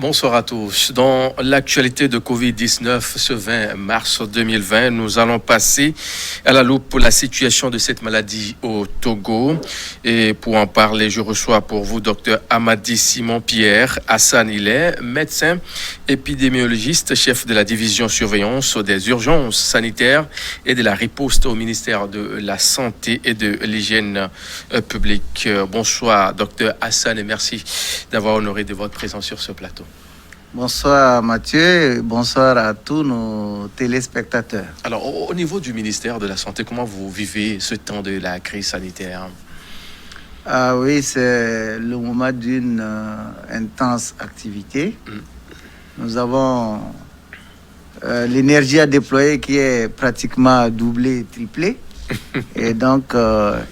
Bonsoir à tous. Dans l'actualité de Covid-19, ce 20 mars 2020, nous allons passer à la loupe pour la situation de cette maladie au Togo. Et pour en parler, je reçois pour vous Dr Amadi Simon-Pierre Hassan Ilé, médecin épidémiologiste, chef de la division surveillance des urgences sanitaires et de la riposte au ministère de la Santé et de l'Hygiène publique. Bonsoir Dr Hassan et merci d'avoir honoré de votre présence sur ce plateau. Bonsoir Mathieu, bonsoir à tous nos téléspectateurs. Alors, au niveau du ministère de la Santé, comment vous vivez ce temps de la crise sanitaire? Ah oui, c'est le moment d'une intense activité. Nous avons l'énergie à déployer qui est pratiquement doublée, triplée. Et donc,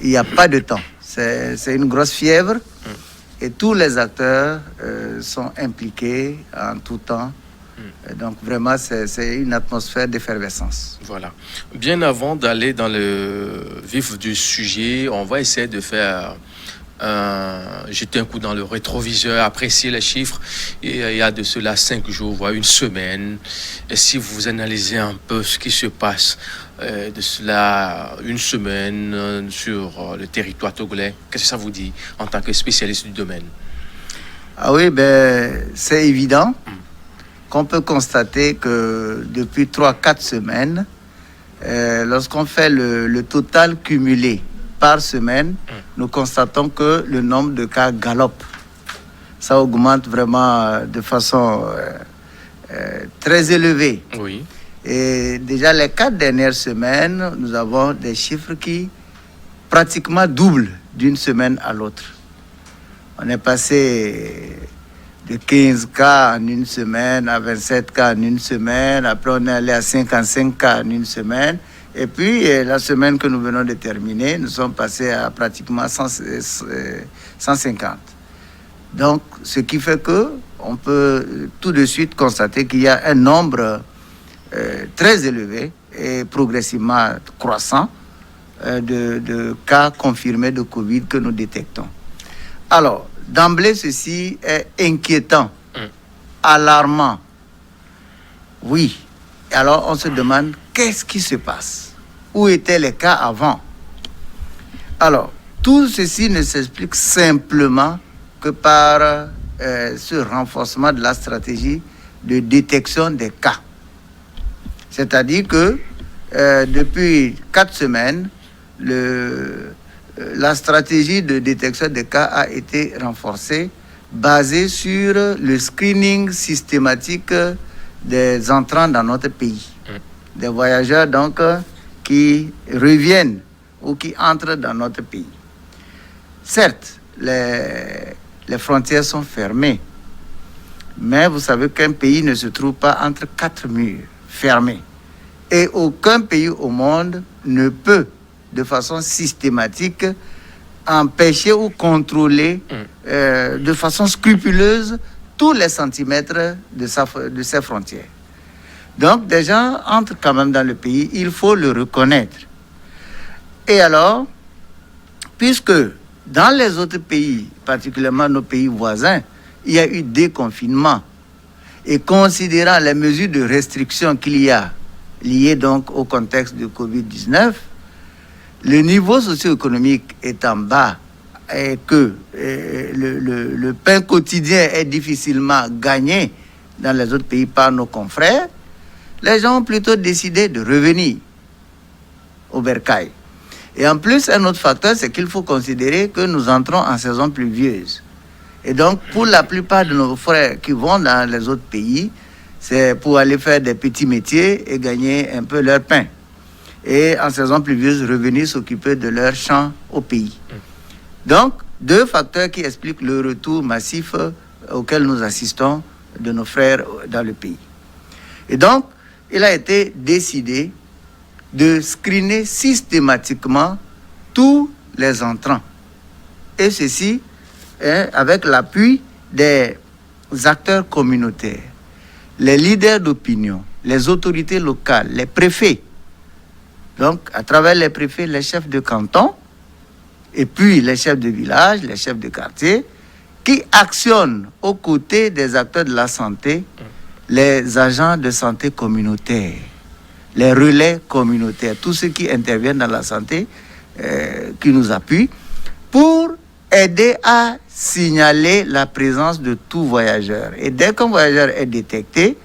il n'y a pas de temps. C'est une grosse fièvre. Et tous les acteurs sont impliqués en tout temps. Et donc, vraiment, c'est une atmosphère d'effervescence. Voilà. Bien avant d'aller dans le vif du sujet, on va essayer de faire jeter un coup dans le rétroviseur, apprécier les chiffres. Et il y a de cela 5 jours, voire une semaine. Et si vous analysez un peu ce qui se passe de cela une semaine sur le territoire togolais, qu'est-ce que ça vous dit en tant que spécialiste du domaine? Ah oui, c'est évident qu'on peut constater que depuis 3-4 semaines, lorsqu'on fait le total cumulé par semaine, nous constatons que le nombre de cas galope. Ça augmente vraiment de façon très élevée. Oui. Et déjà les 4 dernières semaines, nous avons des chiffres qui pratiquement doublent d'une semaine à l'autre. On est passé de 15 cas en une semaine à 27 cas en une semaine. Après, on est allé à 55 cas en une semaine. Et puis, la semaine que nous venons de terminer, nous sommes passés à pratiquement 150. Donc, ce qui fait qu'on peut tout de suite constater qu'il y a un nombre très élevé et progressivement croissant de cas confirmés de Covid que nous détectons. Alors, d'emblée, ceci est inquiétant, alarmant. Oui. Alors, on se demande, qu'est-ce qui se passe? Où étaient les cas avant? Alors, tout ceci ne s'explique simplement que par ce renforcement de la stratégie de détection des cas. C'est-à-dire que depuis 4 semaines, la stratégie de détection des cas a été renforcée, basée sur le screening systématique des entrants dans notre pays. Des voyageurs donc qui reviennent ou qui entrent dans notre pays. Certes, les frontières sont fermées, mais vous savez qu'un pays ne se trouve pas entre 4 murs fermés. Et aucun pays au monde ne peut, de façon systématique, empêcher ou contrôler de façon scrupuleuse tous les centimètres de ses frontières. Donc, des gens entrent quand même dans le pays, il faut le reconnaître. Et alors, puisque dans les autres pays, particulièrement nos pays voisins, il y a eu déconfinement, et considérant les mesures de restriction qu'il y a liées donc au contexte de Covid-19, le niveau socio-économique étant bas et que le pain quotidien est difficilement gagné dans les autres pays par nos confrères, les gens ont plutôt décidé de revenir au bercail. Et en plus, un autre facteur, c'est qu'il faut considérer que nous entrons en saison pluvieuse. Et donc, pour la plupart de nos frères qui vont dans les autres pays, c'est pour aller faire des petits métiers et gagner un peu leur pain. Et en saison pluvieuse, revenir s'occuper de leurs champs au pays. Donc, 2 facteurs qui expliquent le retour massif auquel nous assistons de nos frères dans le pays. Et donc, il a été décidé de screener systématiquement tous les entrants. Et ceci avec l'appui des acteurs communautaires, les leaders d'opinion, les autorités locales, les préfets. Donc, à travers les préfets, les chefs de canton, et puis les chefs de village, les chefs de quartier, qui actionnent aux côtés des acteurs de la santé, les agents de santé communautaire, les relais communautaires, tous ceux qui interviennent dans la santé, qui nous appuient, pour aider à signaler la présence de tout voyageur. Et dès qu'un voyageur est détecté,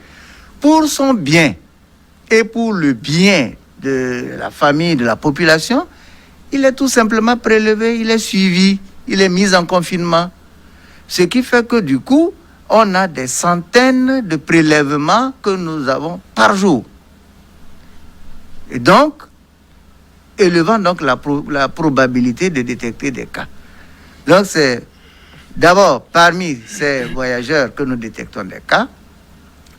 pour son bien et pour le bien de la famille, de la population, il est tout simplement prélevé, il est suivi, il est mis en confinement. Ce qui fait que du coup, on a des centaines de prélèvements que nous avons par jour. Et donc, élevant donc la probabilité de détecter des cas. Donc c'est d'abord parmi ces voyageurs que nous détectons des cas,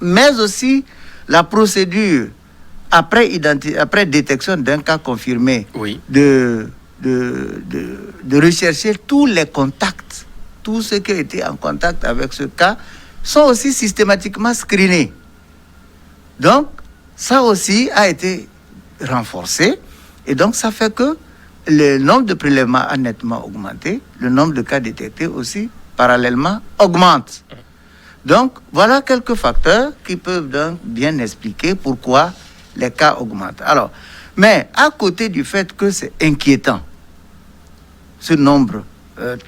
mais aussi la procédure après détection d'un cas confirmé, oui, de rechercher tous les contacts, tous ceux qui ont été en contact avec ce cas, sont aussi systématiquement screenés. Donc, ça aussi a été renforcé, et donc ça fait que le nombre de prélèvements a nettement augmenté, le nombre de cas détectés aussi, parallèlement, augmente. Donc, voilà quelques facteurs qui peuvent donc bien expliquer pourquoi les cas augmentent. Alors, mais à côté du fait que c'est inquiétant, ce nombre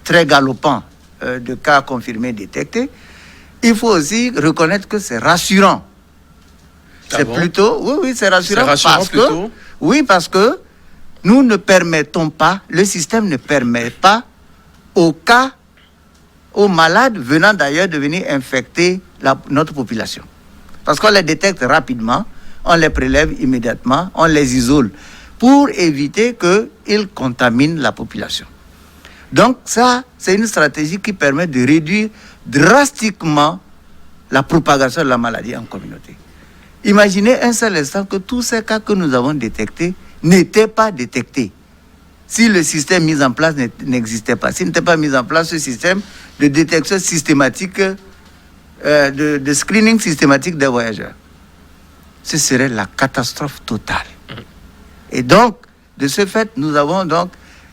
très galopant de cas confirmés détectés, il faut aussi reconnaître que c'est rassurant. C'est plutôt, oui, c'est rassurant, parce que nous ne permettons pas, le système ne permet pas aux malades venant d'ailleurs de venir infecter notre population. Parce qu'on les détecte rapidement, on les prélève immédiatement, on les isole pour éviter qu'ils contaminent la population. Donc ça, c'est une stratégie qui permet de réduire drastiquement la propagation de la maladie en communauté. Imaginez un seul instant que tous ces cas que nous avons détectés n'étaient pas détectés. Si le système mis en place n'existait pas, s'il n'était pas mis en place ce système de détection systématique, de screening systématique des voyageurs, ce serait la catastrophe totale. Et donc, de ce fait, nous avons donc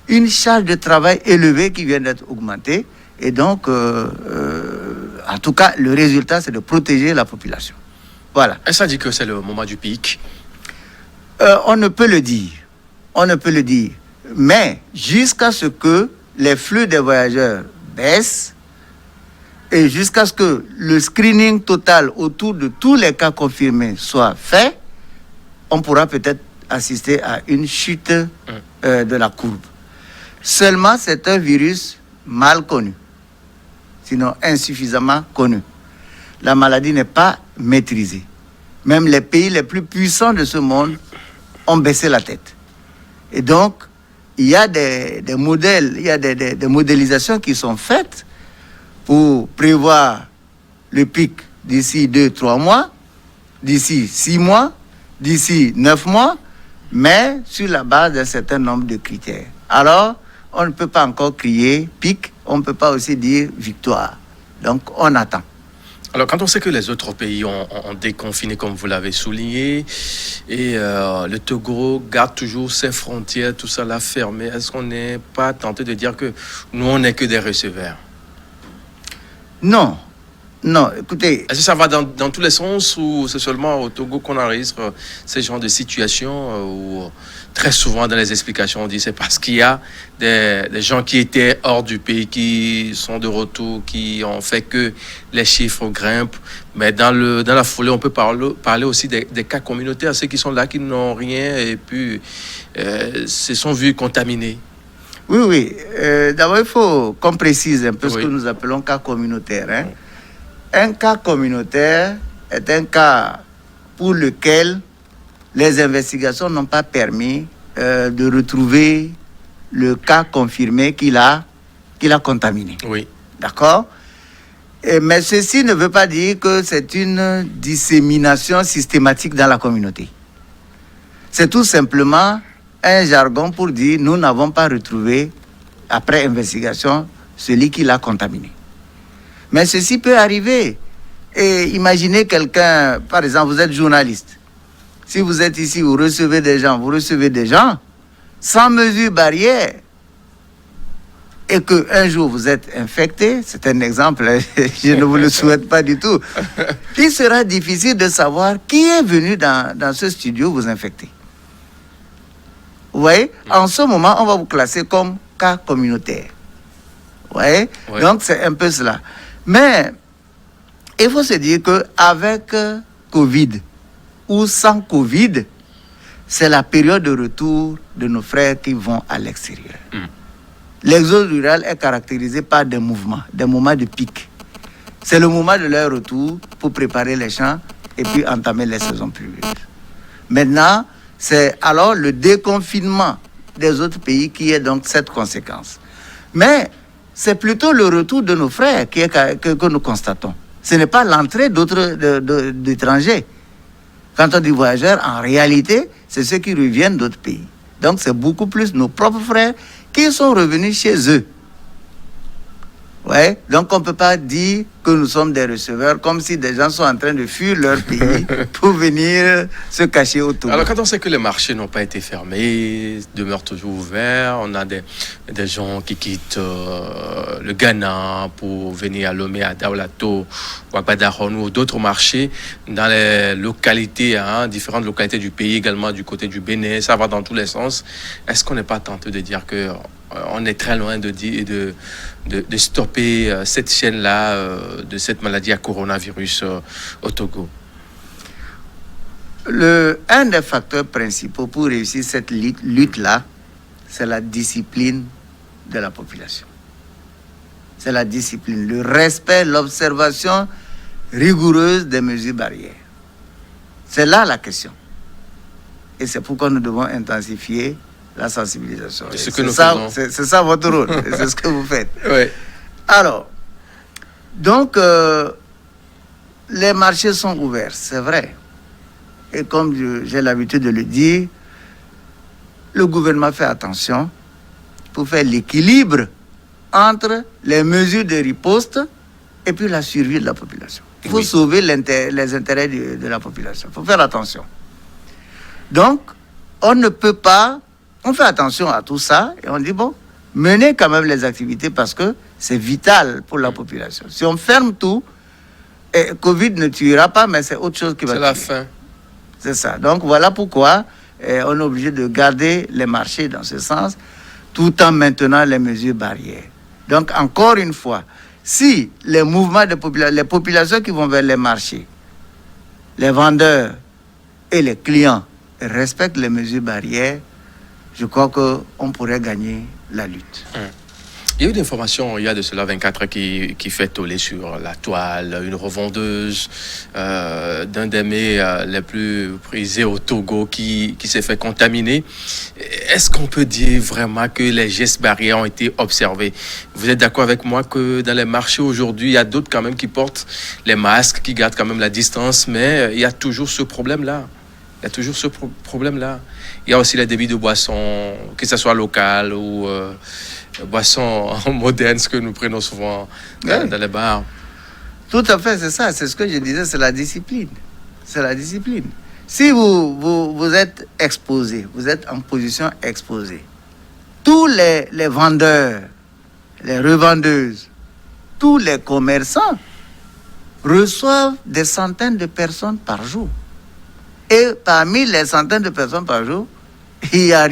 une charge de travail élevée qui vient d'être augmentée. Et donc, en tout cas, le résultat, c'est de protéger la population. Voilà. Et ça dit que c'est le moment du pic? On ne peut le dire. On ne peut le dire. Mais jusqu'à ce que les flux des voyageurs baissent et jusqu'à ce que le screening total autour de tous les cas confirmés soit fait, on pourra peut-être assister à une chute de la courbe. Seulement, c'est un virus mal connu, sinon insuffisamment connu. La maladie n'est pas maîtrisée. Même les pays les plus puissants de ce monde ont baissé la tête. Et donc, il y a des modèles, il y a des modélisations qui sont faites pour prévoir le pic d'ici 2-3 mois, d'ici 6 mois, d'ici 9 mois, mais sur la base d'un certain nombre de critères. Alors, on ne peut pas encore crier pic, on ne peut pas aussi dire victoire. Donc, on attend. Alors, quand on sait que les autres pays ont déconfiné, comme vous l'avez souligné, et le Togo garde toujours ses frontières, tout ça là fermé, est-ce qu'on n'est pas tenté de dire que nous, on n'est que des receveurs? Non. Non, écoutez... Est-ce que ça va dans tous les sens ou c'est seulement au Togo qu'on enregistre ces genres de situations où très souvent dans les explications on dit c'est parce qu'il y a des gens qui étaient hors du pays qui sont de retour, qui ont fait que les chiffres grimpent, mais dans la foulée on peut parler aussi des cas communautaires, ceux qui sont là qui n'ont rien et puis se sont vus contaminés. Oui. D'abord il faut qu'on précise un peu ce que nous appelons cas communautaire, hein. Un cas communautaire est un cas pour lequel les investigations n'ont pas permis de retrouver le cas confirmé qu'il a contaminé. Oui. D'accord? Mais ceci ne veut pas dire que c'est une dissémination systématique dans la communauté. C'est tout simplement un jargon pour dire nous n'avons pas retrouvé, après investigation, celui qui l'a contaminé. Mais ceci peut arriver. Et imaginez quelqu'un, par exemple, vous êtes journaliste. Si vous êtes ici, vous recevez des gens sans mesure barrière. et qu'un jour vous êtes infecté, c'est un exemple, je ne vous le souhaite pas du tout, il sera difficile de savoir qui est venu dans ce studio vous infecter. Vous voyez, en ce moment, on va vous classer comme cas communautaire. Vous voyez, donc c'est un peu cela. Mais il faut se dire qu'avec Covid ou sans Covid, c'est la période de retour de nos frères qui vont à l'extérieur. L'exode rural est caractérisé par des mouvements, des moments de pic. C'est le moment de leur retour pour préparer les champs et puis entamer les saisons pluvieuses. Maintenant, c'est alors le déconfinement des autres pays qui est donc cette conséquence. Mais c'est plutôt le retour de nos frères que nous constatons. Ce n'est pas l'entrée d'étrangers. Quand on dit voyageurs, en réalité, c'est ceux qui reviennent d'autres pays. Donc, c'est beaucoup plus nos propres frères qui sont revenus chez eux. Ouais. Donc, on ne peut pas dire que nous sommes des receveurs comme si des gens sont en train de fuir leur pays pour venir se cacher au Togo. Alors, quand on sait que les marchés n'ont pas été fermés, demeurent toujours ouverts, on a des gens qui quittent le Ghana pour venir à Lomé, à Daolato, ou à Badaron ou d'autres marchés dans les localités, différentes localités du pays, également du côté du Bénin, ça va dans tous les sens. Est-ce qu'on n'est pas tenté de dire que on est très loin de stopper cette chaîne-là de cette maladie à coronavirus au Togo? Un des facteurs principaux pour réussir cette lutte-là, c'est la discipline de la population. C'est la discipline, le respect, l'observation rigoureuse des mesures barrières. C'est là la question. Et c'est pourquoi nous devons intensifier la sensibilisation. C'est ça votre rôle, c'est ce que vous faites. Oui. Alors, donc, les marchés sont ouverts, c'est vrai. Et comme j'ai l'habitude de le dire, le gouvernement fait attention pour faire l'équilibre entre les mesures de riposte et puis la survie de la population. Il faut sauver les intérêts de la population. Il faut faire attention. Donc, on ne peut pas... On fait attention à tout ça et on dit, bon, menez quand même les activités parce que c'est vital pour la population. Si on ferme tout, Covid ne tuera pas, mais c'est autre chose qui va tuer. C'est la fin. C'est ça. Donc, voilà pourquoi on est obligé de garder les marchés dans ce sens, tout en maintenant les mesures barrières. Donc, encore une fois, si les mouvements de les populations qui vont vers les marchés, les vendeurs et les clients respectent les mesures barrières, je crois qu'on pourrait gagner la lutte. Il y a eu une information, il y a de cela 24 heures qui fait toller sur la toile, une revendeuse d'un des mets les plus prisés au Togo qui s'est fait contaminer. Est-ce qu'on peut dire vraiment que les gestes barrières ont été observés? Vous êtes d'accord avec moi que dans les marchés aujourd'hui, il y a d'autres quand même qui portent les masques, qui gardent quand même la distance, mais il y a toujours ce problème-là. Il y a aussi les débits de boissons, que ce soit local ou boissons modernes, ce que nous prenons souvent dans les bars. Tout à fait, c'est ça. C'est ce que je disais, c'est la discipline. C'est la discipline. Si vous êtes exposé, vous êtes en position exposée, tous les vendeurs, les revendeuses, tous les commerçants reçoivent des centaines de personnes par jour. Et parmi les centaines de personnes par jour, il y a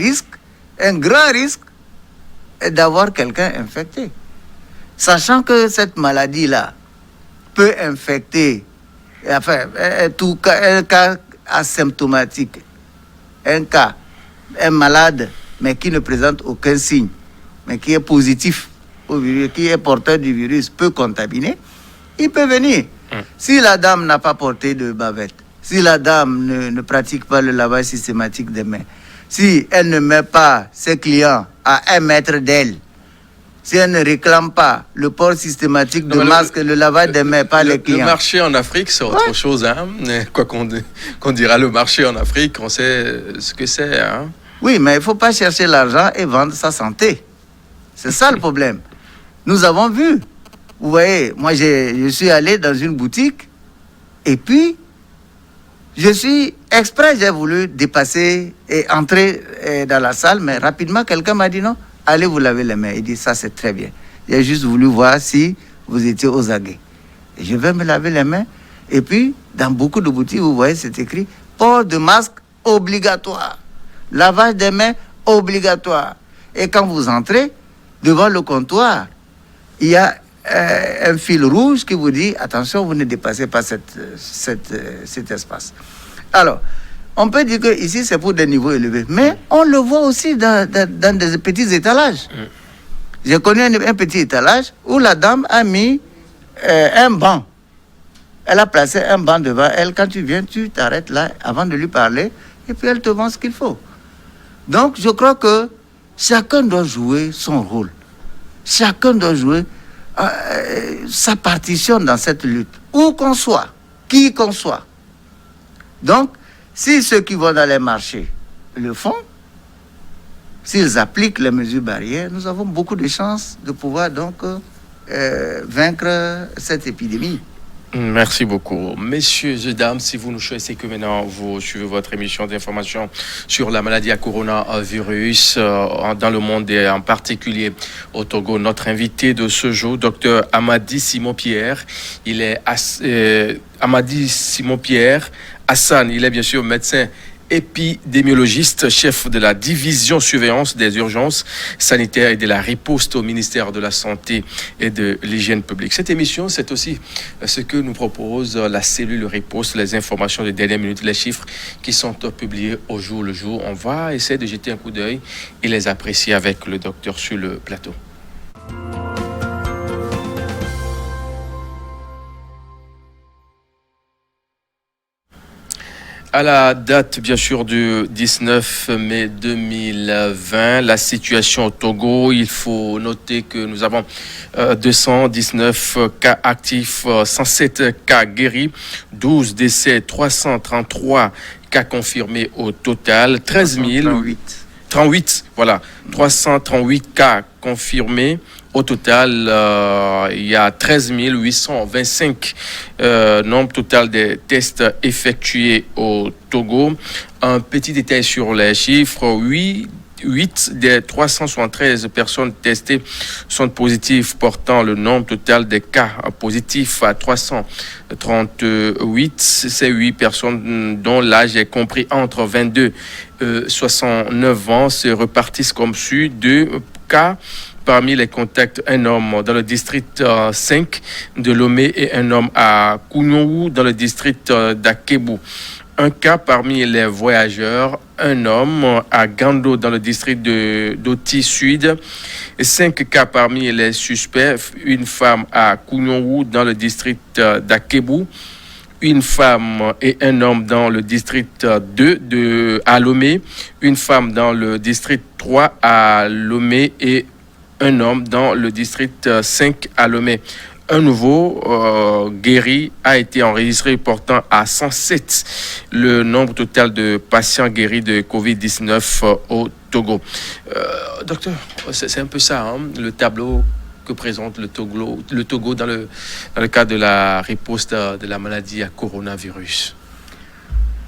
un grand risque d'avoir quelqu'un infecté. Sachant que cette maladie-là peut infecter, enfin, un cas asymptomatique, un malade, mais qui ne présente aucun signe, mais qui est positif au virus, qui est porteur du virus, peut contaminer, il peut venir. Si la dame n'a pas porté de bavette, si la dame ne pratique pas le lavage systématique des mains, si elle ne met pas ses clients à 1 mètre d'elle, si elle ne réclame pas le port systématique de masque, le lavage des mains par les clients. Le marché en Afrique, c'est autre chose. Hein? Quoi qu'on dira, le marché en Afrique, on sait ce que c'est. Hein? Oui, mais il ne faut pas chercher l'argent et vendre sa santé. C'est ça le problème. Nous avons vu. Vous voyez, moi, je suis allé dans une boutique et puis, j'ai voulu dépasser et entrer dans la salle, mais rapidement, quelqu'un m'a dit non, allez vous laver les mains. Il dit, ça c'est très bien. J'ai juste voulu voir si vous étiez aux aguets. Et je vais me laver les mains. Et puis, dans beaucoup de boutiques, vous voyez, c'est écrit, port de masque obligatoire. Lavage des mains obligatoire. Et quand vous entrez devant le comptoir, il y a un fil rouge qui vous dit, attention, vous ne dépassez pas cet espace. Alors, on peut dire que ici c'est pour des niveaux élevés, mais on le voit aussi dans des petits étalages. J'ai connu un petit étalage où la dame a mis un banc. Elle a placé un banc devant elle. Quand tu viens, tu t'arrêtes là avant de lui parler et puis elle te vend ce qu'il faut. Donc, je crois que chacun doit jouer son rôle. Chacun doit jouer sa partition dans cette lutte. Où qu'on soit, qui qu'on soit. Donc, si ceux qui vont dans les marchés le font, s'ils appliquent les mesures barrières, nous avons beaucoup de chances de pouvoir donc vaincre cette épidémie. Merci beaucoup. Messieurs et dames, si vous nous choisissez que maintenant vous suivez votre émission d'information sur la maladie à coronavirus dans le monde et en particulier au Togo, notre invité de ce jour, Dr Amadi Simon-Pierre. Il est Amadi Simon-Pierre Hassan, il est bien sûr médecin épidémiologiste, chef de la division surveillance des urgences sanitaires et de la riposte au ministère de la Santé et de l'Hygiène publique. Cette émission, c'est aussi ce que nous propose la cellule riposte, les informations de dernière minute, les chiffres qui sont publiés au jour le jour. On va essayer de jeter un coup d'œil et les apprécier avec le docteur sur le plateau. À la date, bien sûr, du 19 mai 2020, la situation au Togo, il faut noter que nous avons 219 cas actifs, 107 cas guéris, 12 décès, 333 cas confirmés au total, 13 038, voilà, 338 cas confirmés. Au total, il y a 13 825 nombre total de tests effectués au Togo. Un petit détail sur les chiffres. 8 des 373 personnes testées sont positives, portant le nombre total de cas positifs à 338. Ces 8 personnes dont l'âge est compris entre 22 et 69 ans se repartissent comme suit. 2 cas parmi les contacts, un homme dans le district 5 de Lomé et un homme à Kounioou dans le district d'Akebu. Un cas parmi les voyageurs, un homme à Gando dans le district d'Oti Sud. 5 cas parmi les suspects, une femme à Kounioou dans le district d'Akebu. Une femme et un homme dans le district 2 à Lomé. Une femme dans le district 3 à Lomé et un homme dans le district 5 à Lomé. Un nouveau guéri a été enregistré, portant à 107 le nombre total de patients guéris de Covid-19 au Togo. Docteur, c'est un peu ça, hein, le tableau que présente le Togo dans le cadre de la riposte de la maladie à coronavirus.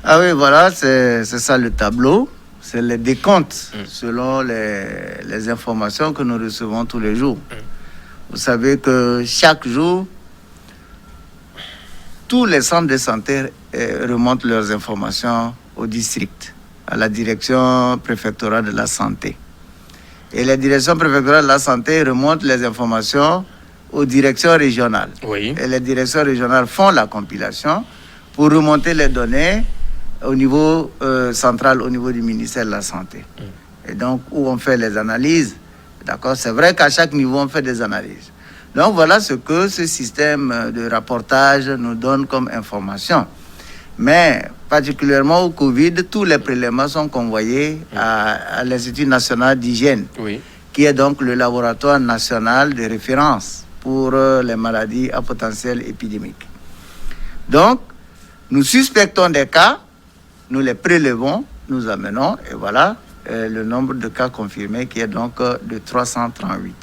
Ah oui, voilà, c'est ça le tableau. C'est les décomptes selon les informations que nous recevons tous les jours. Vous savez que chaque jour, tous les centres de santé remontent leurs informations au district, à la direction préfectorale de la santé. Et la direction préfectorale de la santé remonte les informations aux directions régionales. Oui. Et les directions régionales font la compilation pour remonter les données au niveau central, au niveau du ministère de la Santé. Et donc, où on fait les analyses, d'accord, c'est vrai qu'à chaque niveau, on fait des analyses. Donc, voilà ce que ce système de rapportage nous donne comme information. Mais, particulièrement au Covid, tous les prélèvements sont convoyés à l'Institut national d'hygiène, qui est donc le laboratoire national de référence pour les maladies à potentiel épidémique. Donc, nous suspectons des cas, nous les prélevons, nous amenons, et voilà le nombre de cas confirmés qui est donc de 338.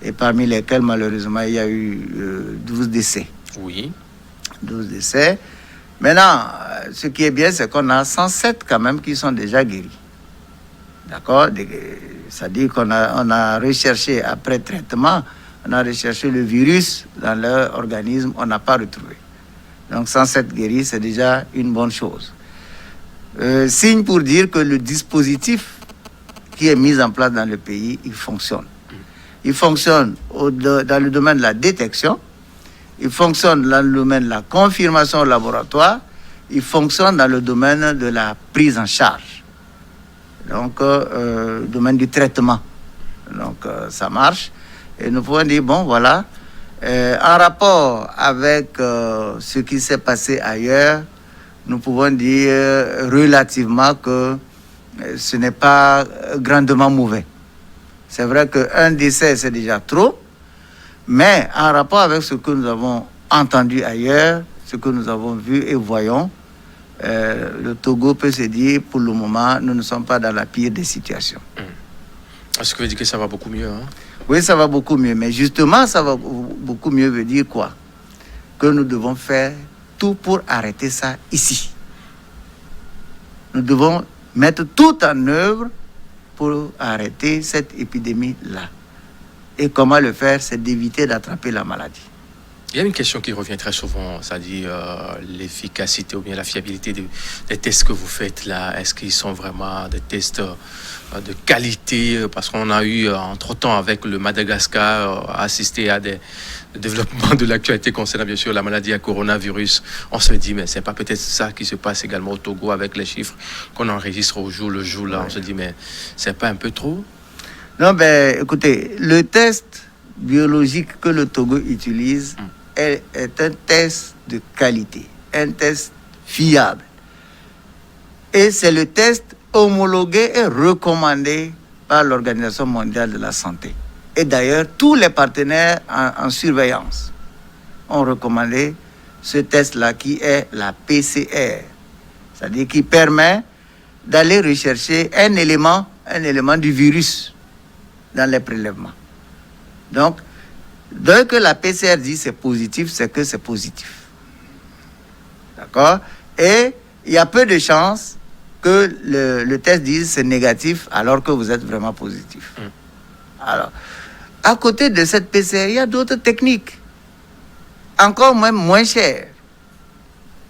Et parmi lesquels, malheureusement, il y a eu 12 décès. Oui. 12 décès. Maintenant, ce qui est bien, c'est qu'on a 107 quand même qui sont déjà guéris. D'accord? C'est-à-dire qu'on a recherché, après traitement, on a recherché le virus dans leur organisme, on n'a pas retrouvé. Donc, sans s'être guéri, c'est déjà une bonne chose. Signe pour dire que le dispositif qui est mis en place dans le pays, il fonctionne. Il fonctionne dans le domaine de la détection, il fonctionne dans le domaine de la confirmation au laboratoire, il fonctionne dans le domaine de la prise en charge. Donc, le domaine du traitement. Donc, ça marche. Et nous pouvons dire, bon, voilà, en rapport avec ce qui s'est passé ailleurs, nous pouvons dire relativement que ce n'est pas grandement mauvais. C'est vrai qu'un décès, c'est déjà trop, mais en rapport avec ce que nous avons entendu ailleurs, ce que nous avons vu et voyons, le Togo peut se dire, pour le moment, nous ne sommes pas dans la pire des situations. Est-ce que vous dites que ça va beaucoup mieux, hein? Oui, ça va beaucoup mieux, mais justement, ça va beaucoup mieux veut dire quoi? Que nous devons faire tout pour arrêter ça ici. Nous devons mettre tout en œuvre pour arrêter cette épidémie-là. Et comment le faire? C'est d'éviter d'attraper la maladie. Il y a une question qui revient très souvent, c'est-à-dire l'efficacité ou bien la fiabilité des tests que vous faites là. Est-ce qu'ils sont vraiment des tests de qualité? Parce qu'on a eu, entre-temps, avec le Madagascar, assisté à des développements de l'actualité concernant bien sûr la maladie à coronavirus. On se dit, mais c'est pas peut-être ça qui se passe également au Togo avec les chiffres qu'on enregistre au jour le jour là. Ouais. On se dit, mais c'est pas un peu trop? Non, ben écoutez, le test biologique que le Togo utilise est un test de qualité, un test fiable. Et c'est le test homologué et recommandé par l'Organisation mondiale de la santé. Et d'ailleurs, tous les partenaires en surveillance ont recommandé ce test-là qui est la PCR. C'est-à-dire qui permet d'aller rechercher un élément du virus dans les prélèvements. Donc, dès que la PCR dit c'est positif, c'est que c'est positif. D'accord? Et il y a peu de chances que le test dise c'est négatif alors que vous êtes vraiment positif. Alors, à côté de cette PCR, il y a d'autres techniques, encore même moins chères.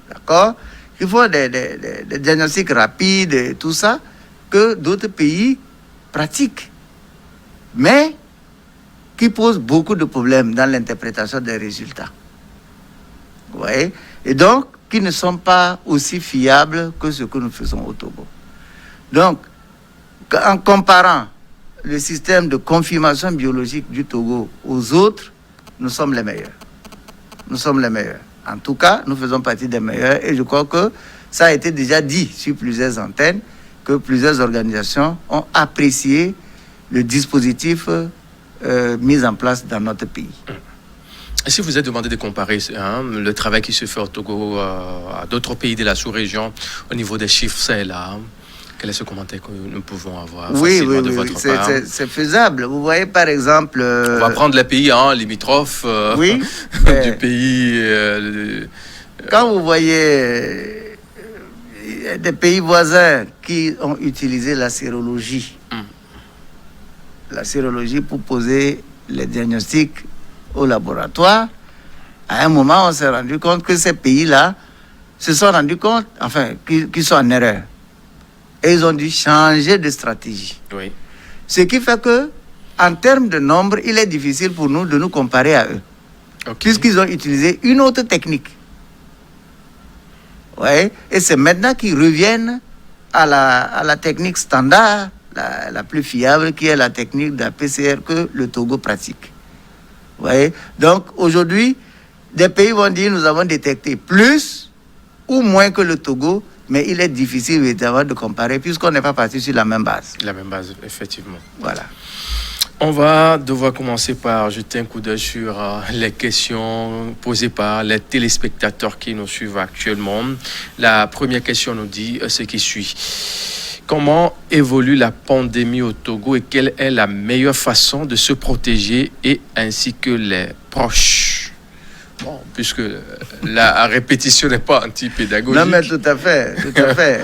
D'accord? Il faut des diagnostics rapides et tout ça que d'autres pays pratiquent, mais qui posent beaucoup de problèmes dans l'interprétation des résultats. Vous voyez? Et donc, qui ne sont pas aussi fiables que ce que nous faisons au Togo. Donc, en comparant le système de confirmation biologique du Togo aux autres, nous sommes les meilleurs. Nous sommes les meilleurs. En tout cas, nous faisons partie des meilleurs et je crois que ça a été déjà dit sur plusieurs antennes, que plusieurs organisations ont apprécié le dispositif mis en place dans notre pays. Si vous êtes demandé de comparer le travail qui se fait au Togo à d'autres pays de la sous-région, au niveau des chiffres, c'est là. Quel est ce commentaire que nous pouvons avoir facilement de votre part? C'est faisable. Vous voyez, par exemple... On va prendre les pays limitrophes du pays... Quand vous voyez des pays voisins qui ont utilisé la sérologie pour poser les diagnostics au laboratoire, à un moment, on s'est rendu compte que ces pays-là se sont rendus compte, qu'ils sont en erreur. Et ils ont dû changer de stratégie. Oui. Ce qui fait que, en termes de nombre, il est difficile pour nous de nous comparer à eux. Okay. Puisqu'ils ont utilisé une autre technique. Ouais. Et c'est maintenant qu'ils reviennent à la technique standard, la plus fiable, qui est la technique de la PCR que le Togo pratique. Ouais. Donc, aujourd'hui, des pays vont dire nous avons détecté plus ou moins que le Togo, mais il est difficile évidemment de comparer puisqu'on n'est pas parti sur la même base. La même base, effectivement. Voilà. On va devoir commencer par jeter un coup d'œil sur les questions posées par les téléspectateurs qui nous suivent actuellement. La première question nous dit ce qui suit. Comment évolue la pandémie au Togo et quelle est la meilleure façon de se protéger et ainsi que les proches? Bon, puisque la répétition n'est pas anti-pédagogique. Non, mais tout à fait, tout à fait.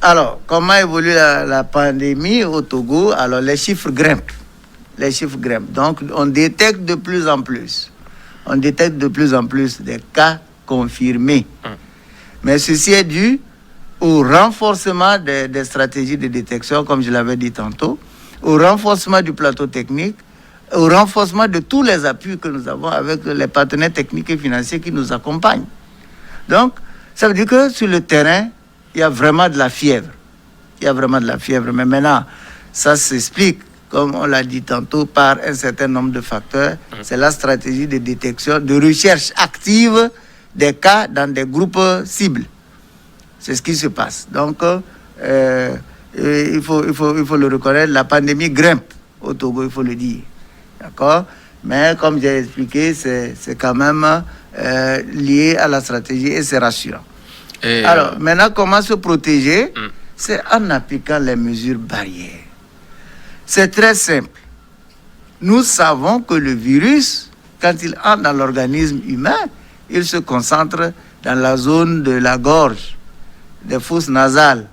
Alors, comment évolue la pandémie au Togo? Alors, les chiffres grimpent. Les chiffres grimpent. Donc, on détecte de plus en plus. On détecte de plus en plus des cas confirmés. Mais ceci est dû au renforcement des stratégies de détection, comme je l'avais dit tantôt, au renforcement du plateau technique, au renforcement de tous les appuis que nous avons avec les partenaires techniques et financiers qui nous accompagnent. Donc, ça veut dire que sur le terrain, il y a vraiment de la fièvre. Il y a vraiment de la fièvre. Mais maintenant, ça s'explique, comme on l'a dit tantôt, par un certain nombre de facteurs. C'est la stratégie de détection, de recherche active des cas dans des groupes cibles. C'est ce qui se passe. Donc, il faut le reconnaître, la pandémie grimpe au Togo, il faut le dire. D'accord? Mais comme j'ai expliqué, c'est quand même lié à la stratégie et c'est rassurant. Alors, maintenant, comment se protéger? C'est en appliquant les mesures barrières. C'est très simple. Nous savons que le virus, quand il entre dans l'organisme humain, il se concentre dans la zone de la gorge, des fosses nasales.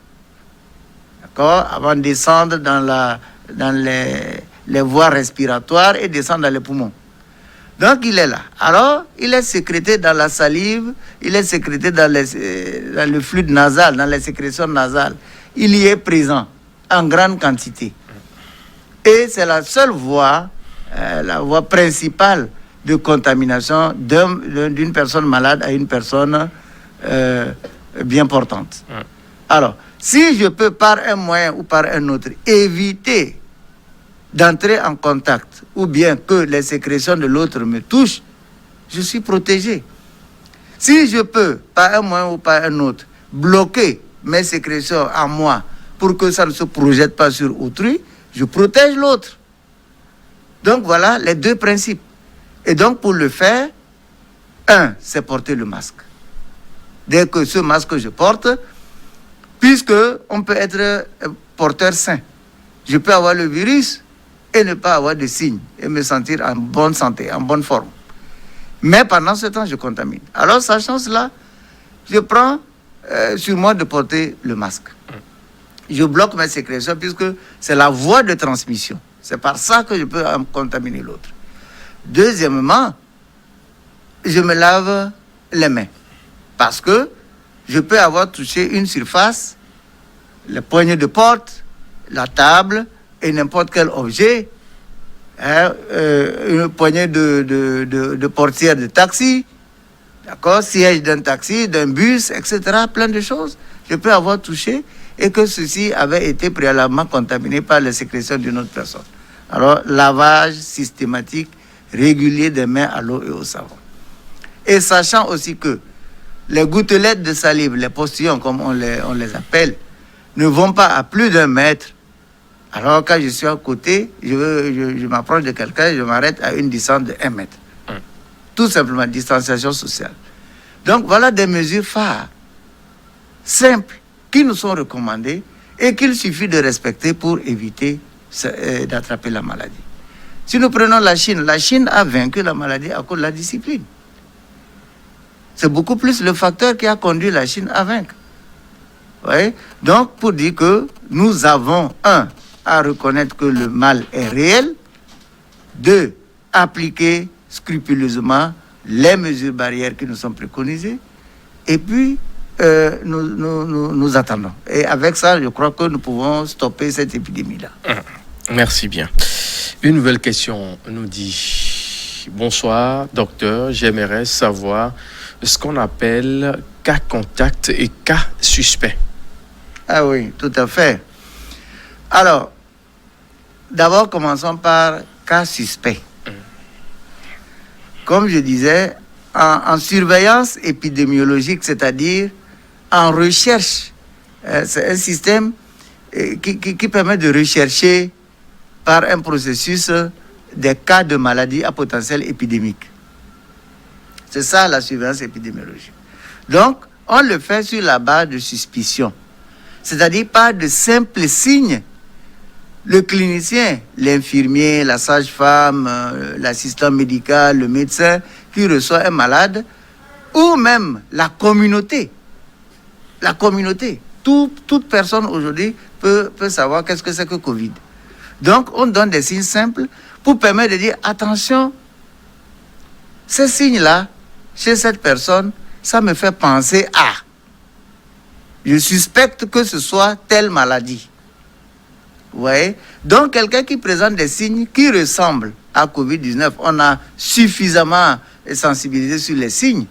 D'accord? Avant de descendre dans les voies respiratoires et descendre dans les poumons. Donc, il est là. Alors, il est sécrété dans la salive, il est sécrété dans le fluide nasal, dans les sécrétions nasales. Il y est présent en grande quantité. Et c'est la seule voie, la voie principale de contamination d'une personne malade à une personne bien portante. Alors, si je peux par un moyen ou par un autre éviter d'entrer en contact ou bien que les sécrétions de l'autre me touchent, je suis protégé. Si je peux, par un moyen ou par un autre, bloquer mes sécrétions en moi pour que ça ne se projette pas sur autrui, je protège l'autre. Donc voilà les deux principes. Et donc pour le faire, c'est porter le masque. Dès que ce masque que je porte, puisque on peut être porteur sain, je peux avoir le virus et ne pas avoir de signes et me sentir en bonne santé, en bonne forme. Mais pendant ce temps, je contamine. Alors, sachant cela, je prends sur moi de porter le masque. Je bloque mes sécrétions puisque c'est la voie de transmission. C'est par ça que je peux contaminer l'autre. Deuxièmement, je me lave les mains parce que je peux avoir touché une surface, les poignées de porte, la table et n'importe quel objet, une poignée de portière de taxi, d'accord, siège d'un taxi, d'un bus, etc., plein de choses. Je peux avoir touché et que ceci avait été préalablement contaminé par les sécrétions d'une autre personne. Alors, lavage systématique, régulier des mains à l'eau et au savon. Et sachant aussi que les gouttelettes de salive, les postillons comme on les appelle, ne vont pas à plus d'1 mètre. Alors quand je suis à côté, je m'approche de quelqu'un, je m'arrête à une distance de 1 mètre. Tout simplement, distanciation sociale. Donc voilà des mesures phares, simples, qui nous sont recommandées et qu'il suffit de respecter pour éviter d'attraper la maladie. Si nous prenons la Chine a vaincu la maladie à cause de la discipline. C'est beaucoup plus le facteur qui a conduit la Chine à vaincre. Ouais. Donc, pour dire que nous avons, à reconnaître que le mal est réel, 2, appliquer scrupuleusement les mesures barrières qui nous sont préconisées, et puis nous attendons. Et avec ça, je crois que nous pouvons stopper cette épidémie-là. Merci bien. Une nouvelle question nous dit: bonsoir, docteur, j'aimerais savoir ce qu'on appelle cas contact et cas suspect. Ah oui, tout à fait. Alors, d'abord, commençons par cas suspect. Comme je disais, en surveillance épidémiologique, c'est-à-dire en recherche, c'est un système qui permet de rechercher par un processus des cas de maladies à potentiel épidémique. C'est ça la surveillance épidémiologique. Donc, on le fait sur la base de suspicion, c'est-à-dire par de simples signes. Le clinicien, l'infirmier, la sage-femme, l'assistant médical, le médecin qui reçoit un malade, ou même la communauté, toute personne aujourd'hui peut savoir qu'est-ce que c'est que Covid. Donc, on donne des signes simples pour permettre de dire, attention, ces signes-là, chez cette personne, ça me fait penser à. Je suspecte que ce soit telle maladie. Vous voyez? Donc, quelqu'un qui présente des signes qui ressemblent à Covid-19, on a suffisamment sensibilisé sur les signes.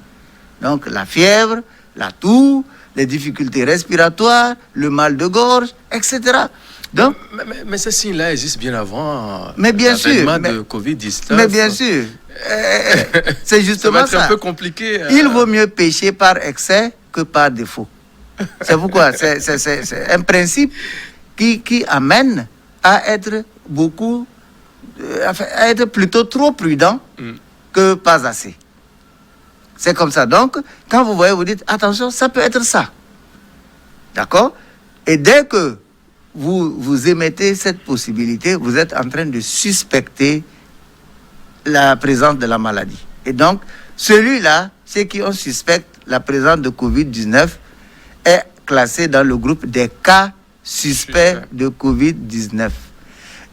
Donc, la fièvre, la toux, les difficultés respiratoires, le mal de gorge, etc. Donc, mais ces signes-là existent bien avant l'avènement de Covid-19. Mais bien sûr. C'est justement ça. Ça va être un peu compliqué. Il vaut mieux pécher par excès que par défaut. C'est pourquoi c'est un principe qui amène à être à être plutôt trop prudent que pas assez. C'est comme ça. Donc, quand vous voyez, vous dites, attention, ça peut être ça. D'accord? Et dès que vous émettez cette possibilité, vous êtes en train de suspecter la présence de la maladie. Et donc, celui-là, ceux qui ont suspecte la présence de Covid-19, est classé dans le groupe des cas suspects de Covid-19.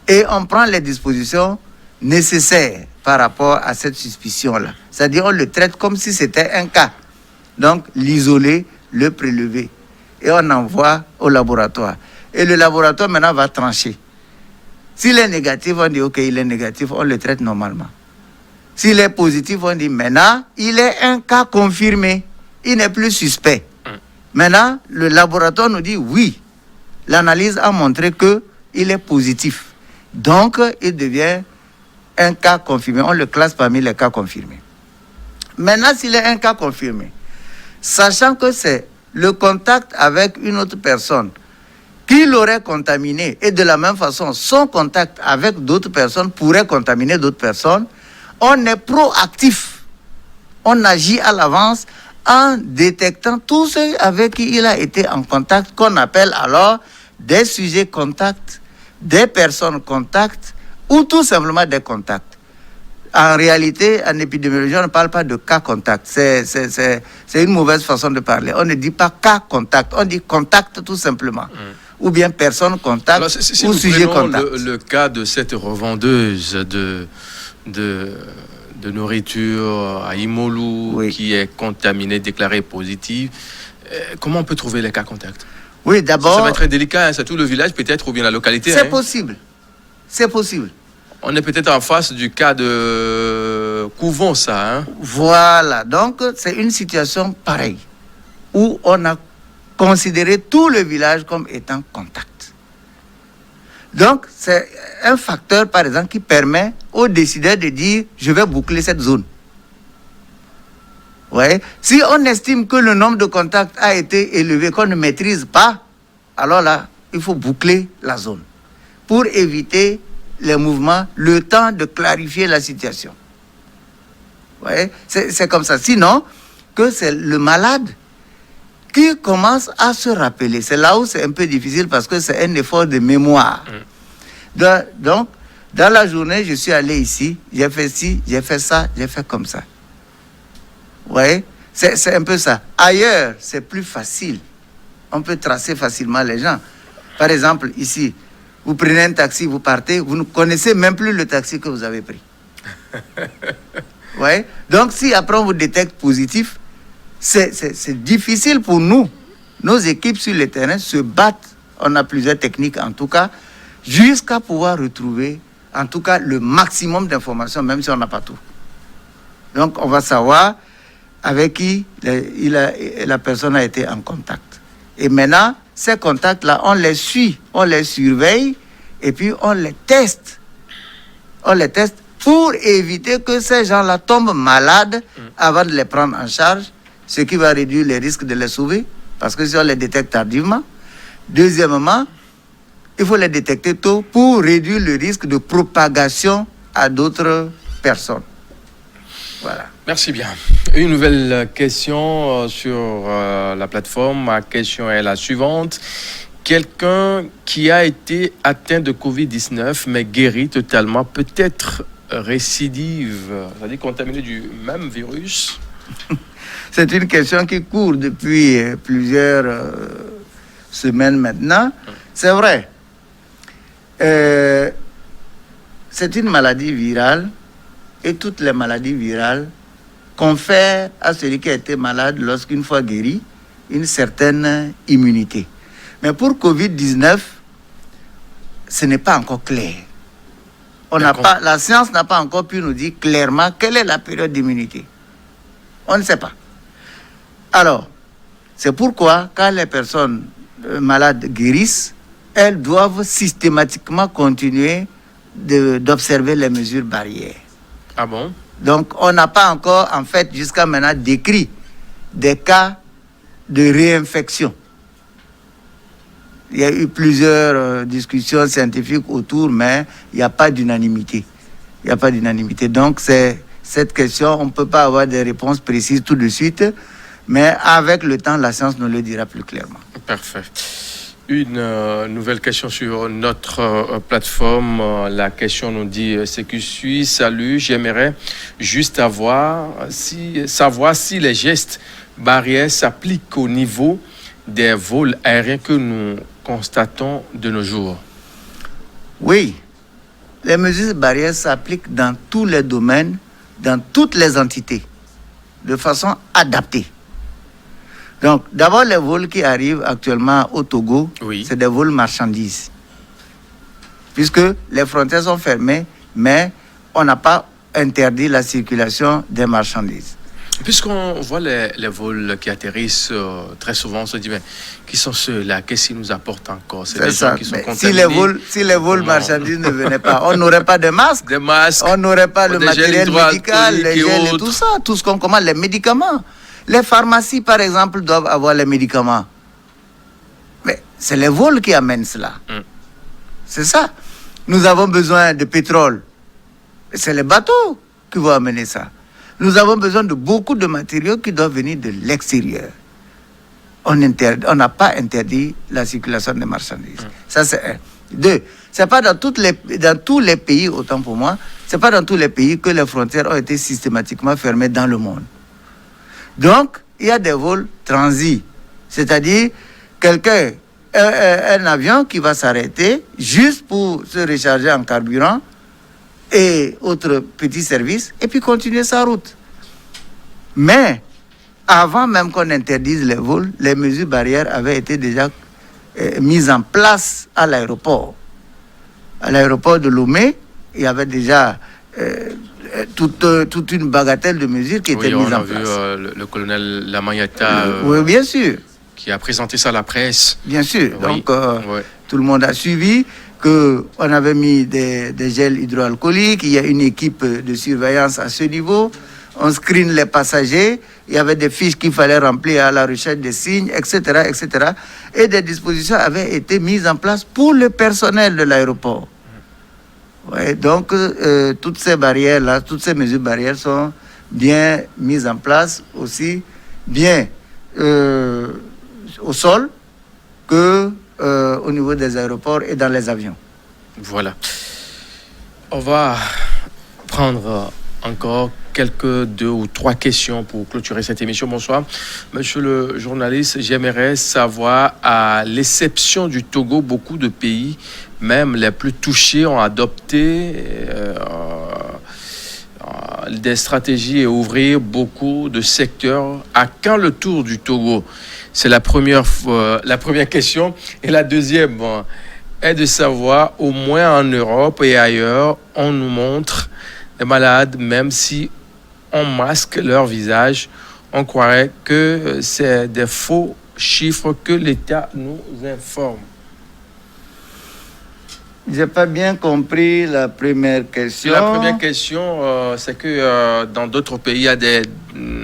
Et on prend les dispositions nécessaires par rapport à cette suspicion-là. C'est-à-dire, on le traite comme si c'était un cas. Donc, l'isoler, le prélever. Et on envoie au laboratoire. Et le laboratoire, maintenant, va trancher. S'il est négatif, on dit, OK, il est négatif, on le traite normalement. S'il est positif, on dit, maintenant, il est un cas confirmé. Il n'est plus suspect. Maintenant, le laboratoire nous dit, oui, l'analyse a montré qu'il est positif. Donc, il devient un cas confirmé. On le classe parmi les cas confirmés. Maintenant, s'il est un cas confirmé, sachant que c'est le contact avec une autre personne qui l'aurait contaminé, et de la même façon, son contact avec d'autres personnes pourrait contaminer d'autres personnes, on est proactif. On agit à l'avance en détectant tous ceux avec qui il a été en contact, qu'on appelle alors des sujets contacts, des personnes contacts ou tout simplement des contacts. En réalité, en épidémiologie, on ne parle pas de cas contact. C'est une mauvaise façon de parler. On ne dit pas cas contact, on dit contact tout simplement. Ou bien personne contact. Alors, si ou nous sujet prenons contact. le cas de cette revendeuse de nourriture à Imolou, Oui. qui est contaminée, déclarée positive, comment on peut trouver les cas contacts? Oui, d'abord. Ça va être très délicat, hein, c'est tout le village peut-être ou bien la localité. C'est hein. possible. C'est possible. On est peut-être en face du cas de Couvon, ça. Hein? Voilà. Donc, c'est une situation pareille où on a considéré tout le village comme étant contact. Donc, c'est un facteur, par exemple, qui permet aux décideurs de dire « je vais boucler cette zone ». Ouais. Si on estime que le nombre de contacts a été élevé, qu'on ne maîtrise pas, alors là, il faut boucler la zone pour éviter les mouvements, le temps de clarifier la situation. Ouais. C'est comme ça. Sinon, que c'est le malade qui commence à se rappeler. C'est là où c'est un peu difficile parce que c'est un effort de mémoire. Donc, dans la journée, je suis allé ici, j'ai fait ci, j'ai fait ça, j'ai fait comme ça. Vous voyez? C'est un peu ça. Ailleurs, c'est plus facile. On peut tracer facilement les gens. Par exemple, ici, vous prenez un taxi, vous partez, vous ne connaissez même plus le taxi que vous avez pris. Vous voyez? Donc, si après on vous détecte positif, c'est difficile pour nous. Nos équipes sur le terrain se battent, on a plusieurs techniques en tout cas, jusqu'à pouvoir retrouver en tout cas le maximum d'informations, même si on n'a pas tout. Donc, on va savoir avec qui la personne a été en contact. Et maintenant, ces contacts-là, on les suit, on les surveille, et puis on les teste. On les teste pour éviter que ces gens-là tombent malades avant de les prendre en charge, ce qui va réduire les risques de les sauver, parce que si on les détecte tardivement. Deuxièmement, il faut les détecter tôt pour réduire le risque de propagation à d'autres personnes. Voilà. Merci bien. Une nouvelle question sur la plateforme. Ma question est la suivante. Quelqu'un qui a été atteint de Covid-19 mais guéri totalement, peut-être récidive, c'est-à-dire contaminé du même virus? C'est une question qui court depuis plusieurs semaines maintenant. C'est vrai. C'est une maladie virale et toutes les maladies virales confèrent à celui qui a été malade lorsqu'une fois guéri une certaine immunité. Mais pour Covid-19, ce n'est pas encore clair. La science n'a pas encore pu nous dire clairement quelle est la période d'immunité. On ne sait pas. Alors, c'est pourquoi quand les personnes malades guérissent, elles doivent systématiquement continuer d'observer les mesures barrières. Ah bon? Donc, on n'a pas encore, en fait, jusqu'à maintenant, décrit des cas de réinfection. Il y a eu plusieurs discussions scientifiques autour, mais il n'y a pas d'unanimité. Il n'y a pas d'unanimité. Donc, c'est cette question, on ne peut pas avoir des réponses précises tout de suite, mais avec le temps, la science nous le dira plus clairement. Parfait. Une nouvelle question sur notre plateforme. La question nous dit CQ salut, j'aimerais juste savoir si les gestes barrières s'appliquent au niveau des vols aériens que nous constatons de nos jours. Oui, les mesures barrières s'appliquent dans tous les domaines, dans toutes les entités, de façon adaptée. Donc, d'abord, les vols qui arrivent actuellement au Togo, oui, c'est des vols marchandises. Puisque les frontières sont fermées, mais on n'a pas interdit la circulation des marchandises. Puisqu'on voit les vols qui atterrissent très souvent, on se dit, mais qui sont ceux-là? Qu'est-ce qu'ils nous apportent encore? C'est des gens qui sont contaminés. Si les vols marchandises ne venaient pas, on n'aurait pas de masques, on n'aurait pas le matériel médical, les gels et tout ça, tout ce qu'on commande, les médicaments. Les pharmacies, par exemple, doivent avoir les médicaments. Mais c'est les vols qui amènent cela. C'est ça. Nous avons besoin de pétrole. C'est les bateaux qui vont amener ça. Nous avons besoin de beaucoup de matériaux qui doivent venir de l'extérieur. On n'a pas interdit la circulation des marchandises. Ça, c'est un. Deux, c'est pas dans tous les pays, autant pour moi, c'est pas dans tous les pays que les frontières ont été systématiquement fermées dans le monde. Donc, il y a des vols transit, c'est-à-dire un avion qui va s'arrêter juste pour se recharger en carburant et autres petits services, et puis continuer sa route. Mais, avant même qu'on interdise les vols, les mesures barrières avaient été déjà mises en place à l'aéroport. À l'aéroport de Lomé, il y avait déjà toute une bagatelle de mesures qui étaient mises en place. Le colonel Lamagnata, oui, bien sûr, qui a présenté ça à la presse. Bien sûr. Oui. Donc, tout le monde a suivi qu'on avait mis des gels hydroalcooliques. Il y a une équipe de surveillance à ce niveau. On screen les passagers. Il y avait des fiches qu'il fallait remplir à la recherche des signes, etc., etc. Et des dispositions avaient été mises en place pour le personnel de l'aéroport. Ouais, donc, toutes ces barrières-là, toutes ces mesures barrières sont bien mises en place aussi, bien au sol que au niveau des aéroports et dans les avions. Voilà. On va prendre encore quelques 2 ou 3 questions pour clôturer cette émission. Bonsoir. Monsieur le journaliste, j'aimerais savoir, à l'exception du Togo, beaucoup de pays, même les plus touchés, ont adopté des stratégies et ouvrir beaucoup de secteurs. À quand le tour du Togo? C'est la première question. Et la deuxième est de savoir, au moins en Europe et ailleurs, on nous montre les malades, même si on masque leur visage, on croirait que c'est des faux chiffres que l'État nous informe. Je n'ai pas bien compris la première question. La première question, c'est que dans d'autres pays, il y a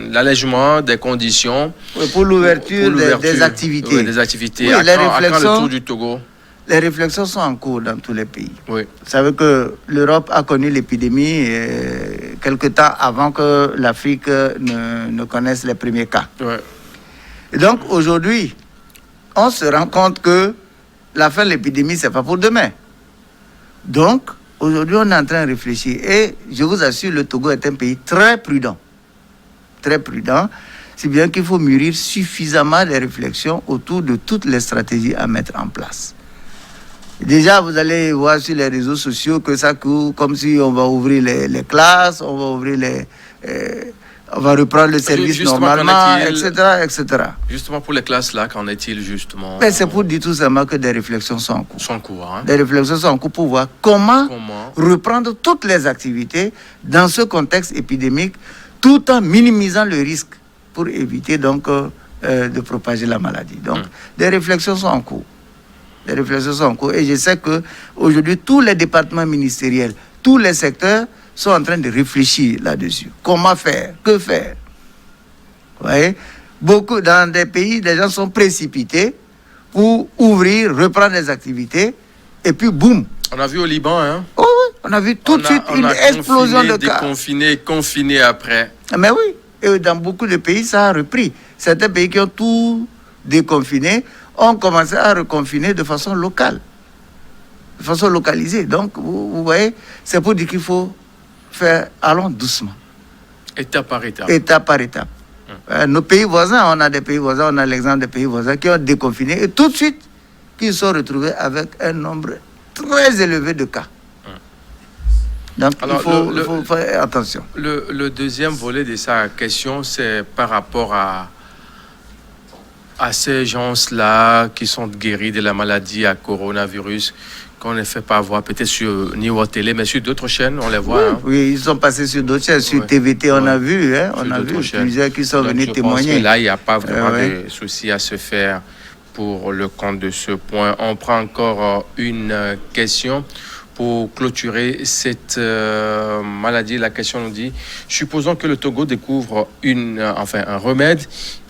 l'allègement des conditions. Oui, pour l'ouverture des activités. Oui, des activités. Oui, à quand le tour du Togo? Les réflexions sont en cours dans tous les pays. Oui. Vous savez que l'Europe a connu l'épidémie quelque temps avant que l'Afrique ne connaisse les premiers cas. Oui. Et donc aujourd'hui, on se rend compte que la fin de l'épidémie, ce n'est pas pour demain. Donc, aujourd'hui, on est en train de réfléchir. Et je vous assure, le Togo est un pays très prudent. très prudent, si bien qu'il faut mûrir suffisamment les réflexions autour de toutes les stratégies à mettre en place. Déjà, vous allez voir sur les réseaux sociaux que ça court comme si on va ouvrir les classes, on va ouvrir on va reprendre le service justement, normalement, etc. Justement, pour les classes là, qu'en est-il justement? Mais c'est pour dire tout simplement que des réflexions sont en cours. Hein? Des réflexions sont en cours pour voir comment reprendre toutes les activités dans ce contexte épidémique, tout en minimisant le risque pour éviter donc de propager la maladie. Donc, des réflexions sont en cours. Des réflexions sont en cours. Et je sais qu'aujourd'hui, tous les départements ministériels, tous les secteurs sont en train de réfléchir là-dessus. Comment faire? Que faire? Vous voyez? Beaucoup, dans des pays, les gens sont précipités pour ouvrir, reprendre les activités, et puis boum. On a vu au Liban, hein? Oh, oui, on a vu tout de suite une explosion de cas. Confiné après. Mais oui, et dans beaucoup de pays, ça a repris. Certains pays qui ont tout déconfiné ont commencé à reconfiner de façon locale, de façon localisée. Donc, vous voyez, c'est pour dire qu'il faut allons doucement. Étape par étape. Étape par étape. Nos pays voisins, on a des pays voisins, on a l'exemple des pays voisins qui ont déconfiné et tout de suite, qui se sont retrouvés avec un nombre très élevé de cas. Donc, alors, il faut faire attention. Le deuxième volet de sa question, c'est par rapport à ces gens-là qui sont guéris de la maladie à coronavirus, qu'on ne fait pas voir peut-être sur Niveau Télé, mais sur d'autres chaînes, on les voit. Oui, hein. Oui, ils sont passés sur d'autres chaînes. Sur TVT, on a vu, on a vu plusieurs qui sont venus témoigner. Pense que là, il n'y a pas vraiment de souci à se faire pour le compte de ce point. On prend encore une question pour clôturer cette maladie. La question nous dit, supposons que le Togo découvre un remède,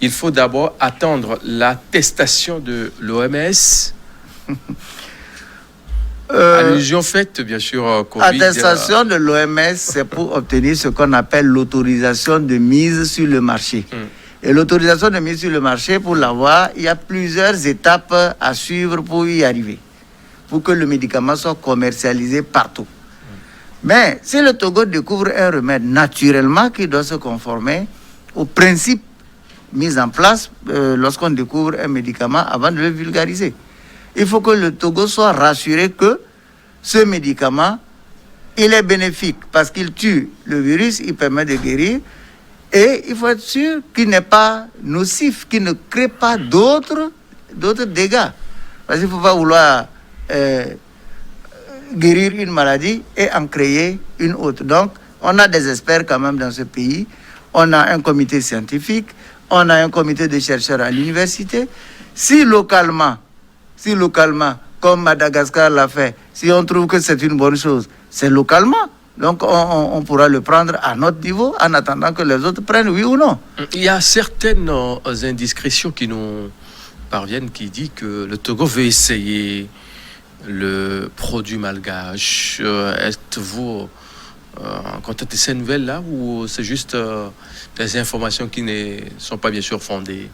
il faut d'abord attendre l'attestation de l'OMS. Allusion faite, bien sûr, Covid. Attestation de l'OMS, c'est pour obtenir ce qu'on appelle l'autorisation de mise sur le marché. Et l'autorisation de mise sur le marché, pour l'avoir, il y a plusieurs étapes à suivre pour y arriver, pour que le médicament soit commercialisé partout. Mais si le Togo découvre un remède naturellement qui doit se conformer aux principes mis en place lorsqu'on découvre un médicament avant de le vulgariser, il faut que le Togo soit rassuré que ce médicament, il est bénéfique parce qu'il tue le virus, il permet de guérir, et il faut être sûr qu'il n'est pas nocif, qu'il ne crée pas d'autres dégâts. Parce qu'il ne faut pas vouloir guérir une maladie et en créer une autre. Donc, on a des experts quand même dans ce pays, on a un comité scientifique, on a un comité de chercheurs à l'université. Si localement, comme Madagascar l'a fait, si on trouve que c'est une bonne chose, c'est localement. Donc, on pourra le prendre à notre niveau en attendant que les autres prennent, oui ou non. Il y a certaines indiscrétions qui nous parviennent qui disent que le Togo veut essayer le produit malgache. Êtes-vous en contact de ces nouvelles-là ou c'est juste des informations qui ne sont pas bien sûr fondées?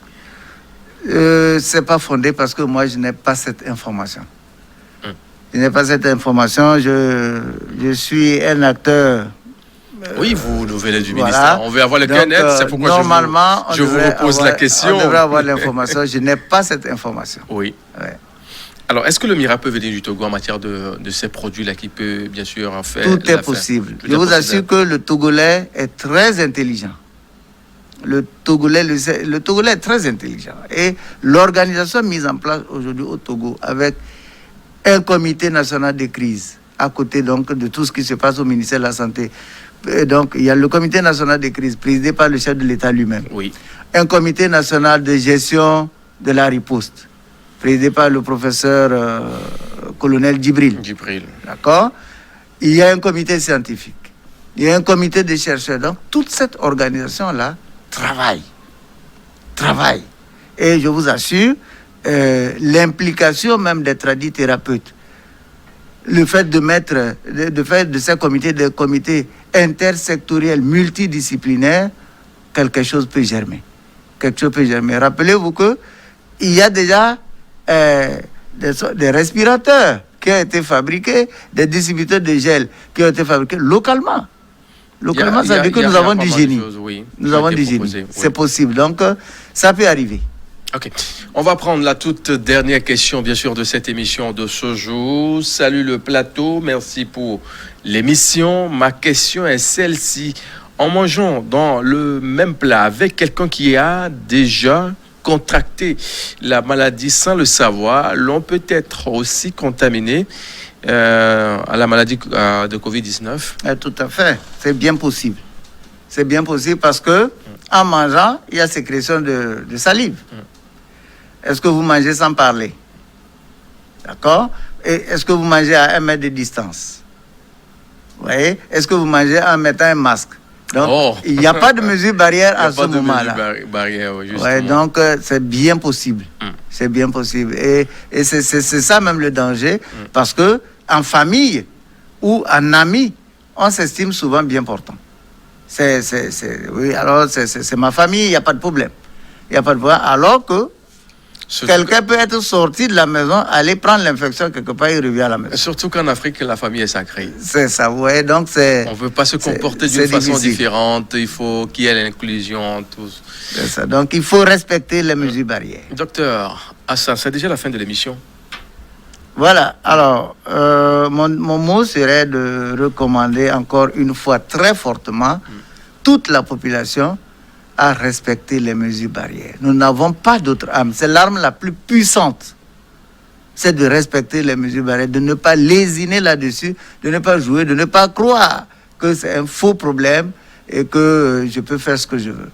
C'est pas fondé parce que moi je n'ai pas cette information. Je n'ai pas cette information. Je suis un acteur. Oui, vous venez du ministère. On veut avoir le bien-être. C'est pourquoi normalement, je vous repose la question. On devrait avoir l'information. Je n'ai pas cette information. Oui. Ouais. Alors, est-ce que le miracle peut venir du Togo en matière de ces produits-là qui peut bien sûr en faire? Tout est possible. Je vous assure que le Togolais est très intelligent. Le Togolais est très intelligent. Et l'organisation mise en place aujourd'hui au Togo avec un comité national de crise à côté donc de tout ce qui se passe au ministère de la Santé. Et donc, il y a le comité national de crise présidé par le chef de l'État lui-même. Oui. Un comité national de gestion de la riposte présidé par le professeur colonel Djibril. D'accord? Il y a un comité scientifique. Il y a un comité de chercheurs. Donc, toute cette organisation-là travaille. Et je vous assure, l'implication même des tradithérapeutes, le fait de faire de ces comités des comités intersectoriels multidisciplinaires, quelque chose peut germer. Rappelez-vous qu'il y a déjà des respirateurs qui ont été fabriqués, des distributeurs de gel qui ont été fabriqués localement. Localement, ça veut dire que nous avons du génie. Nous avons du génie. Oui. C'est possible. Donc, ça peut arriver. Ok. On va prendre la toute dernière question, bien sûr, de cette émission de ce jour. Salut le plateau. Merci pour l'émission. Ma question est celle-ci. En mangeant dans le même plat avec quelqu'un qui a déjà contracté la maladie sans le savoir, l'on peut être aussi contaminé à la maladie de Covid-19? Tout à fait. C'est bien possible. C'est bien possible parce que en mangeant, il y a sécrétion de salive. Est-ce que vous mangez sans parler? D'accord? Et est-ce que vous mangez à 1 mètre de distance? Vous voyez? Est-ce que vous mangez en mettant un masque? Donc, il n'y a pas de mesure barrière à ce moment-là. Ouais, donc, c'est bien possible. C'est bien possible. Et c'est ça même le danger. Parce que en famille ou en ami, on s'estime souvent bien portant. Oui, alors, c'est ma famille, il n'y a pas de problème. Il n'y a pas de problème. Alors que quelqu'un peut être sorti de la maison, aller prendre l'infection quelque part, il revient à la maison. Surtout qu'en Afrique, la famille est sacrée. C'est ça, vous voyez, donc c'est... On ne veut pas se comporter d'une façon différente, il faut qu'il y ait l'inclusion, tout. C'est ça, donc il faut respecter les mesures barrières. Docteur Hassan, c'est déjà la fin de l'émission. Voilà, alors, mon mot serait de recommander encore une fois très fortement toute la population à respecter les mesures barrières. Nous n'avons pas d'autre arme. C'est l'arme la plus puissante. C'est de respecter les mesures barrières, de ne pas lésiner là-dessus, de ne pas jouer, de ne pas croire que c'est un faux problème et que je peux faire ce que je veux.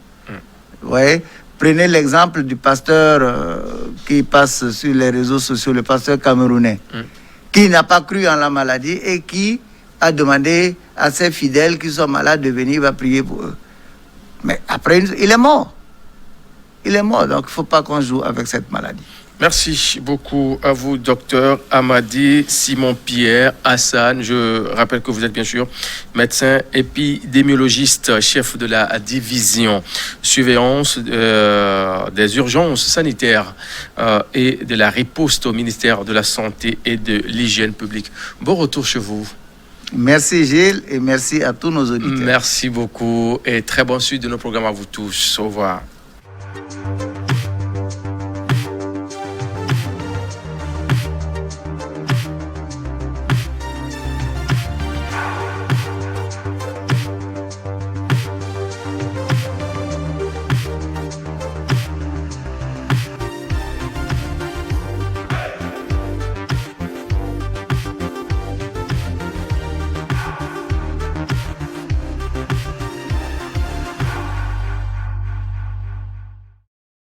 Vous voyez? Prenez l'exemple du pasteur qui passe sur les réseaux sociaux, le pasteur camerounais, qui n'a pas cru en la maladie et qui a demandé à ses fidèles qui sont malades de venir, il va prier pour eux. Mais après, il est mort. Il est mort, donc il ne faut pas qu'on joue avec cette maladie. Merci beaucoup à vous, docteur Amadi Simon-Pierre Hassan. Je rappelle que vous êtes bien sûr médecin épidémiologiste, chef de la division surveillance des urgences sanitaires et de la riposte au ministère de la Santé et de l'Hygiène publique. Bon retour chez vous. Merci Gilles et merci à tous nos auditeurs. Merci beaucoup et très bonne suite de nos programmes à vous tous. Au revoir.